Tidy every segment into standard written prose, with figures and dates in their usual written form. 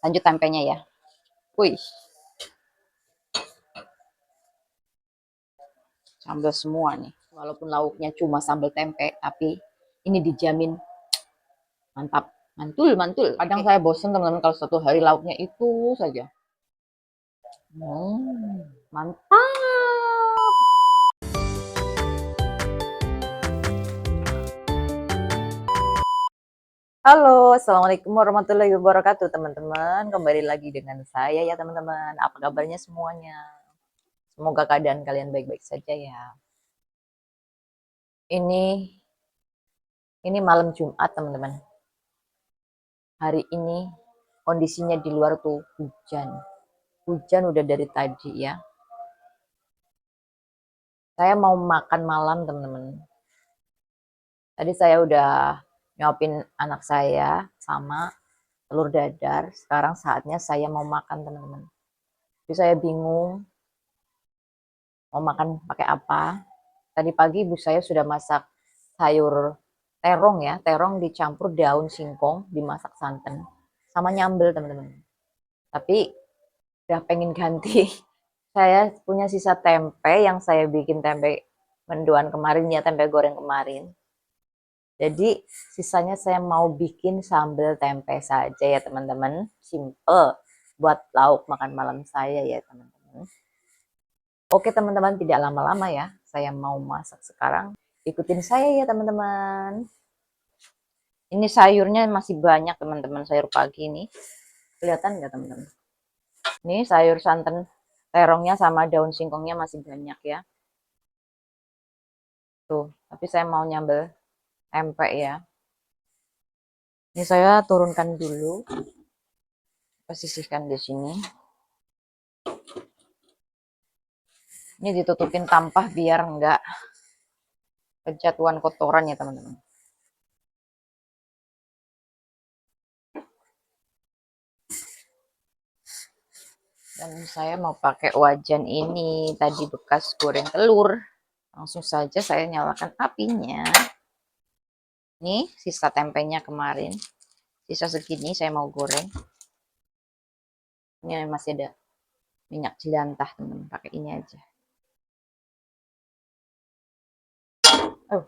Lanjut tempenya ya. Wih, sambal semua nih. Walaupun lauknya cuma sambal tempe, tapi ini dijamin mantap. Mantul, mantul. Kadang saya bosen teman-teman kalau satu hari lauknya itu saja. Mantap. Halo, assalamualaikum warahmatullahi wabarakatuh teman-teman. Kembali lagi dengan saya ya teman-teman. Apa kabarnya semuanya? Semoga keadaan kalian baik-baik saja ya. Ini malam Jumat teman-teman. Hari ini kondisinya di luar tuh hujan. Hujan udah dari tadi ya. Saya mau makan malam teman-teman. Tadi saya udah nyopin anak saya sama telur dadar. Sekarang saatnya saya mau makan teman-teman. Jadi saya bingung mau makan pakai apa. Tadi pagi ibu saya sudah masak sayur terong ya. Terong dicampur daun singkong, dimasak santan. Sama nyambel teman-teman. Tapi udah pengen ganti. Saya punya sisa tempe yang saya bikin tempe mendoan kemarin ya, tempe goreng kemarin. Jadi sisanya saya mau bikin sambal tempe saja ya teman-teman. Simple buat lauk makan malam saya ya teman-teman. Oke teman-teman, tidak lama-lama ya. Saya mau masak sekarang. Ikutin saya ya teman-teman. Ini sayurnya masih banyak teman-teman, sayur pagi ini. Kelihatan nggak teman-teman? Ini sayur santan terongnya sama daun singkongnya masih banyak ya. Tuh, tapi saya mau nyambel tempe ya. Ini saya turunkan dulu. Sisihkan di sini. Ini ditutupin tampah biar enggak kejatuhan kotoran ya teman-teman. Dan saya mau pakai wajan ini tadi bekas goreng telur. Langsung saja saya nyalakan apinya. Ini sisa tempenya kemarin. Sisa segini saya mau goreng. Ini masih ada minyak jelantah teman-teman. Pakai ini aja. Oh,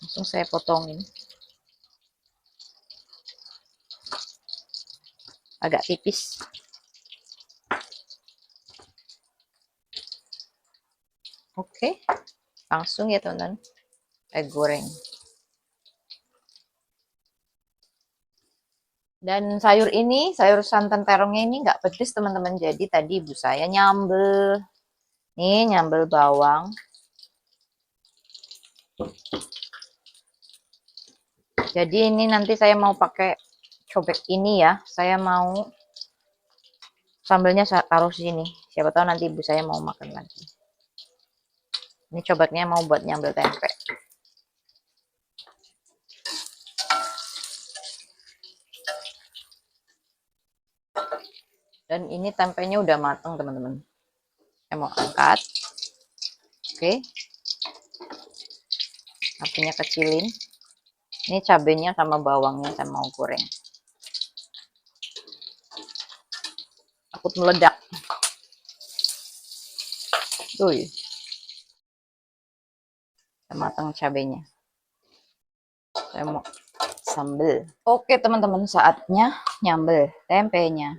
langsung saya potongin. Agak tipis. Oke, langsung ya teman-teman. Saya goreng. Dan sayur ini, sayur santan terongnya ini nggak pedes teman-teman. Jadi tadi ibu saya nyambel. Nih nyambel bawang. Jadi ini nanti saya mau pakai cobek ini ya. Saya mau sambelnya taruh sini. Siapa tahu nanti ibu saya mau makan lagi. Ini cobeknya mau buat nyambel tempe. Dan ini tempenya udah matang teman-teman. Saya mau angkat. Oke. Apinya kecilin. Ini cabenya sama bawangnya saya mau goreng. Takut meledak. Tuh. Matang cabenya. Saya mau sambel. Oke teman-teman, saatnya nyambel tempenya.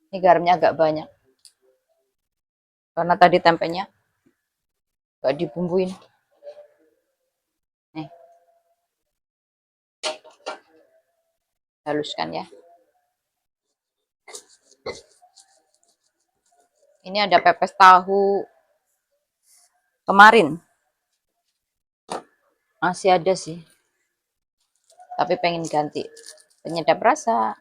Ini garamnya agak banyak. Karena tadi tempenya gak dibumbuin. Nih. Haluskan ya. Ini ada pepes tahu kemarin. Masih ada sih. Tapi pengen ganti penyedap rasa.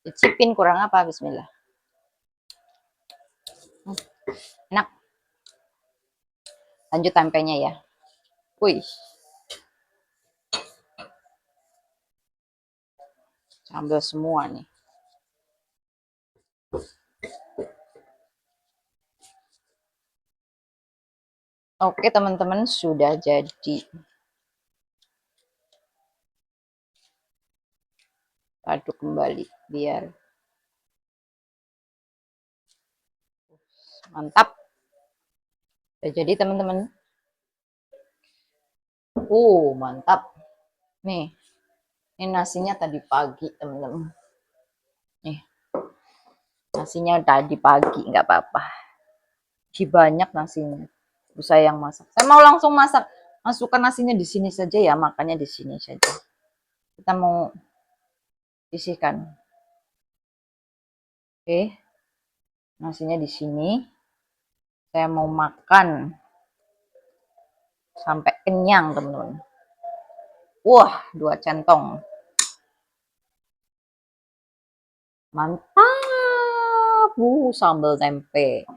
Cicipin kurang apa, bismillah. Enak. Lanjut tempenya ya. Wih, sambal semua nih. Oke teman-teman, sudah jadi. Aduk kembali biar mantap. Sudah jadi teman-teman. Mantap. Nih, ini nasinya tadi pagi teman-teman. Nih, nasinya tadi pagi nggak apa-apa. Banyak nasinya. Saya yang masak. Saya mau langsung masak. Masukkan nasinya di sini saja ya, makannya di sini saja. Kita mau sisihkan. Oke. Nasinya di sini. Saya mau makan sampai kenyang, teman-teman. Wah, 2 centong. Mantap. Sambal tempe.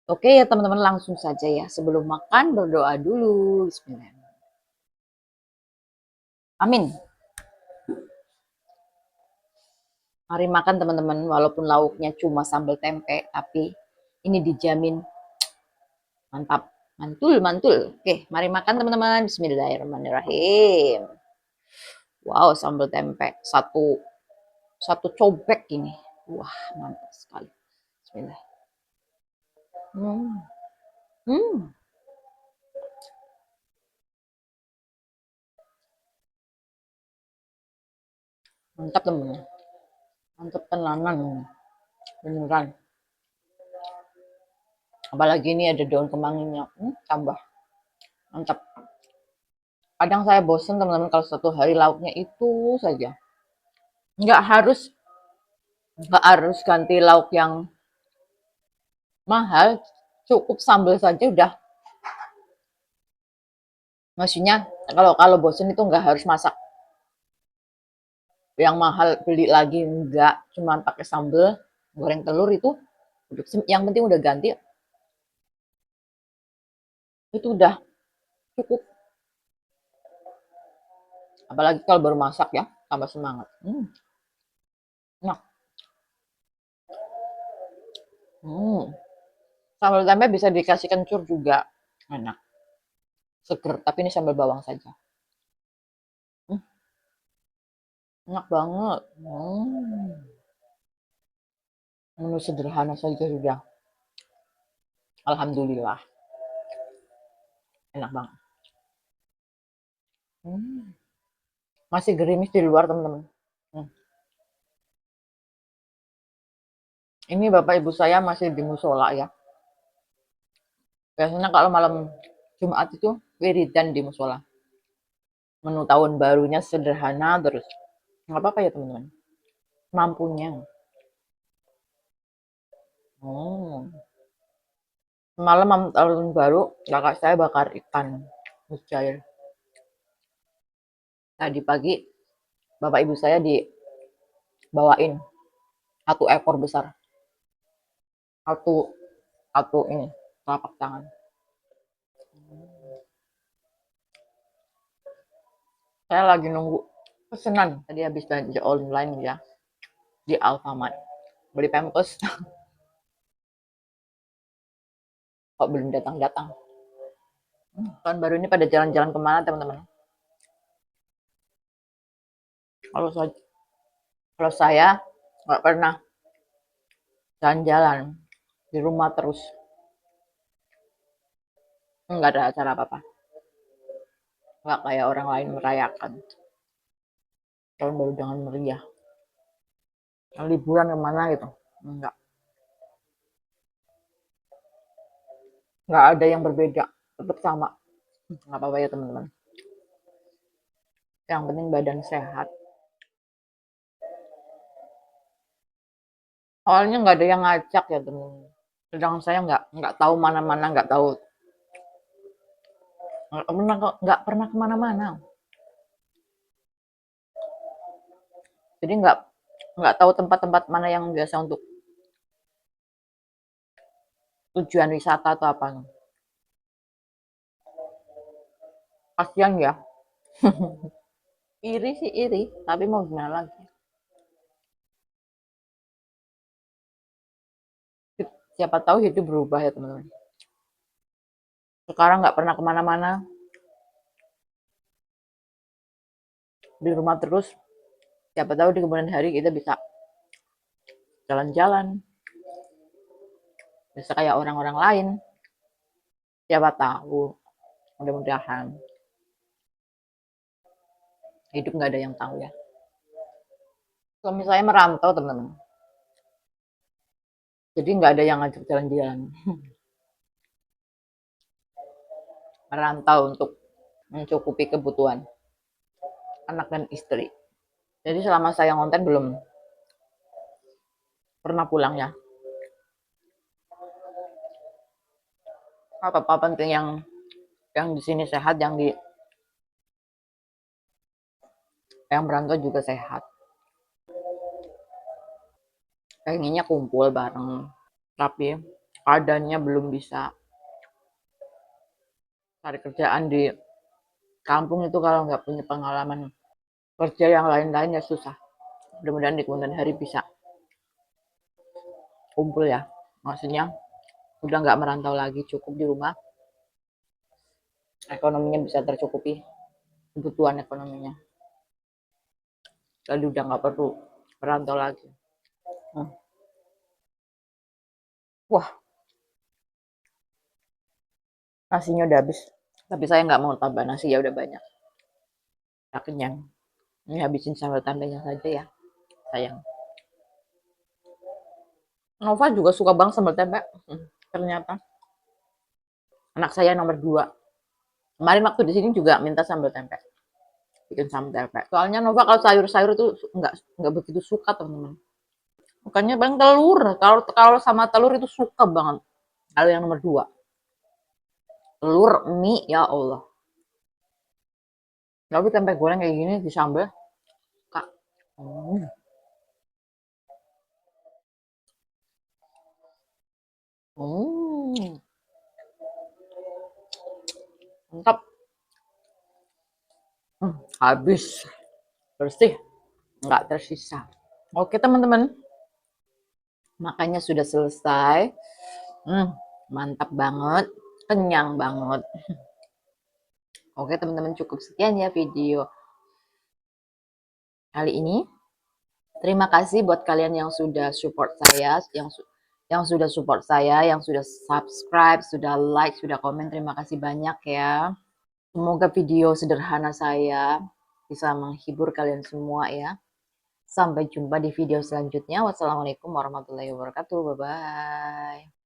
Oke ya teman-teman, langsung saja ya. Sebelum makan berdoa dulu. Bismillah. Amin. Mari makan teman-teman, walaupun lauknya cuma sambal tempe, tapi ini dijamin mantap. Mantul. Oke, mari makan teman-teman. Bismillahirrahmanirrahim. Wow, sambal tempe. Satu cobek ini. Wah, mantap sekali. Bismillah. Hmm. Mantap teman-teman. Mantap tenanan. Beneran. Apalagi ini ada daun kemanginya. Tambah. Mantap. Kadang saya bosen teman-teman kalau satu hari lauknya itu saja. Nggak harus ganti lauk yang mahal, cukup sambal saja udah. Maksudnya kalau bosen itu nggak harus masak yang mahal, beli lagi enggak, cuma pakai sambal goreng telur itu yang penting udah ganti itu udah cukup. Apalagi kalau baru masak ya, tambah semangat. Nah, sambal tempe bisa dikasih kencur juga, enak, seger. Tapi ini sambal bawang saja. Enak banget. Menu sederhana saja sudah, alhamdulillah, enak banget. Masih gerimis di luar teman-teman. Ini bapak ibu saya masih di musola ya. Biasanya kalau malam Jumat itu wiridan di musola. Menu tahun barunya sederhana terus. Nggak apa-apa ya teman-teman. Mampunya. Malam tahun baru kakak saya bakar ikan mujair. Tadi pagi bapak ibu saya dibawain 1 ekor besar. Satu satu ini telapak tangan. Saya lagi nunggu pesanan. Tadi habis belanja online ya di Alfamart. Beli pampers. Kok belum datang-datang. Tahun baru ini pada jalan-jalan kemana teman-teman? Kalau saya, kalau saya nggak pernah jalan-jalan, di rumah terus. Nggak ada acara apa-apa. Nggak kayak orang lain merayakan tahun baru dengan meriah. Liburan kemana gitu? Enggak. Nggak ada yang berbeda. Tetap sama. Nggak apa-apa ya teman-teman. Yang penting badan sehat. Awalnya nggak ada yang ngajak ya teman-teman. Sedangkan saya nggak tahu mana-mana, nggak pernah kemana-mana. Jadi nggak tahu tempat-tempat mana yang biasa untuk tujuan wisata atau apa. Kasian ya. Iri sih iri, tapi mau gimana lagi. Siapa tahu hidup berubah ya teman-teman. Sekarang nggak pernah kemana-mana, di rumah terus. Siapa tahu di kemudian hari kita bisa jalan-jalan, bisa kayak orang-orang lain. Siapa tahu, mudah-mudahan. Hidup nggak ada yang tahu ya. Suami saya merantau teman-teman, jadi nggak ada yang ngajak jalan-jalan. Merantau untuk mencukupi kebutuhan anak dan istri. Jadi selama saya ngonten belum pernah pulang ya. Apa penting yang di sini sehat, yang merantau juga sehat. Pengennya kumpul bareng, tapi keadaannya belum bisa. Cari kerjaan di kampung itu kalau nggak punya pengalaman kerja yang lain-lain ya susah. Mudah-mudahan di kemudian hari bisa kumpul ya. Maksudnya udah nggak merantau lagi, cukup di rumah, ekonominya bisa tercukupi kebutuhan ekonominya. Lalu udah nggak perlu merantau lagi. Hmm. Wah, nasinya udah habis. Tapi saya nggak mau tambah nasi, ya udah banyak. Udah kenyang. Ini habisin sambal tambahnya saja ya, sayang. Nova juga suka banget sambal tempe. Ternyata anak saya nomor 2. Kemarin waktu di sini juga minta sambal tempe. Bikin sambal tempe. Soalnya Nova kalau sayur-sayur itu nggak begitu suka teman-teman. Bukannya bang telur. Kalau sama telur itu suka banget. Kalau yang nomor 2. Telur, mie, ya Allah. Tapi tempe goreng kayak gini di sambal, Kak. Hmm. Hmm. Mantap. Habis. Bersih. Nggak tersisa. Oke teman-teman. Makannya sudah selesai. Mantap banget. Kenyang banget. Oke teman-teman, cukup sekian ya video kali ini. Terima kasih buat kalian yang sudah support saya, yang sudah support saya, yang sudah subscribe, sudah like, sudah komen. Terima kasih banyak ya. Semoga video sederhana saya bisa menghibur kalian semua ya. Sampai jumpa di video selanjutnya. Wassalamualaikum warahmatullahi wabarakatuh. Bye bye.